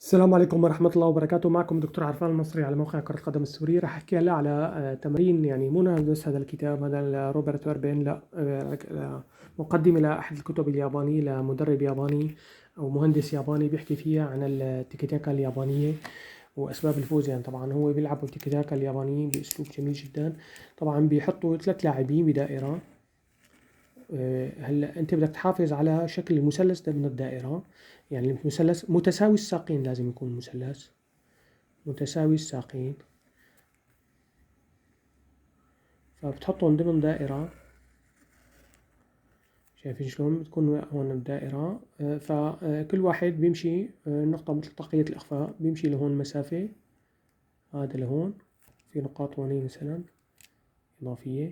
السلام عليكم ورحمة الله وبركاته. معكم دكتور عرفان المصري على موقع كرة القدم السوري. راح أحكي هلا على تمرين، يعني مو بس هذا الكتاب، هذا روبرت ويربين، لا مقدمة لأحد الكتب اليابانية لمدرب ياباني أو مهندس ياباني بيحكي فيها عن التيكي تاكا اليابانية وأسباب الفوز. يعني طبعا هو بيلعبوا التيكي تاكا اليابانيين بأسلوب جميل جدا. طبعا بيحطوا 3 لاعبين بدائرة. هلا انت بدك تحافظ على شكل المثلث ده من الدائرة. يعني المثلث متساوي الساقين، لازم يكون مثلث متساوي الساقين، فبتحطهم ضمن دائرة. شايفين شلون بتكون هون الدائرة؟ فكل واحد بيمشي نقطة مثل طاقية الإخفاء، بيمشي لهون مسافة، هذا لهون، في نقاط هوني مثلا إضافية.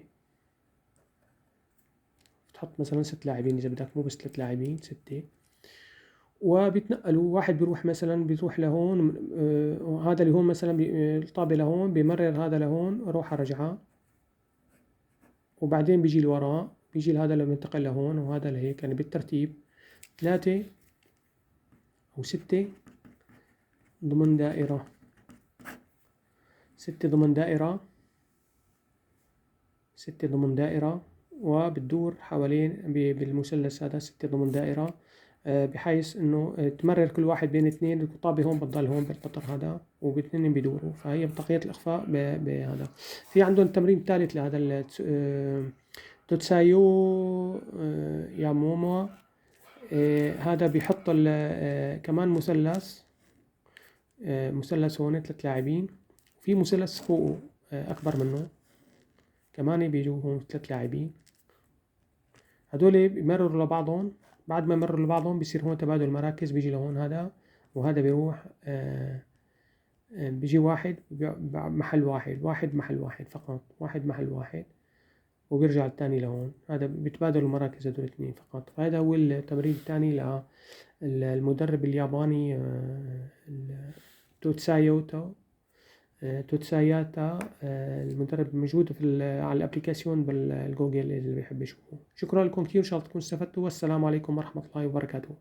بتحط مثلا 6 لاعبين إذا بدك، مو بس 3 لاعبين، 6. وبيتنقلوا، واحد بيروح مثلا بيروح لهون، هذا اللي هون مثلا الطابة لهون، بيمرر هذا لهون، روحة رجعة، وبعدين بيجي لوراه، بيجي هذا لما ينتقل لهون وهذا لهيك، يعني بالترتيب 3 أو 6 ضمن دائرة، 6 ضمن دائرة، 6 ضمن دائرة، وبتدور حوالين بالمثلث هذا 6 ضمن دائرة، بحيث انه تمرر كل واحد بين اثنين. الطابة هون بتضل هون بالقطر هذا، والاثنين بيدوروا، فهي بطاقية الإخفاء بهذا. في عندهم تمرين ثالث لهذا توتسايو يامومو. هذا بيحط كمان مثلث، مثلث هون 3 لاعبين، في مثلث فوقه أكبر منه كمان بيجوا هون 3 لاعبين. هدول بيمرروا لبعضهم، بعد ما يمرروا لبعضهم بيصير هون تبادل مراكز، بيجي لهون هذا وهذا بيروح، بيجي واحد محل واحد، واحد محل واحد فقط، واحد محل واحد، وبيرجع الثاني لهون. هذا بيتبادلوا المراكز هدول الاثنين فقط. هذا هو التمرين الثاني للمدرب الياباني توتسايوتا. توتساياتا، المدرب موجود على الابليكاسيون بالجوجل اللي بيحب يشوفه. شكرا لكم كثير، ان شاء الله تكونوا استفدتوا، والسلام عليكم ورحمة الله وبركاته.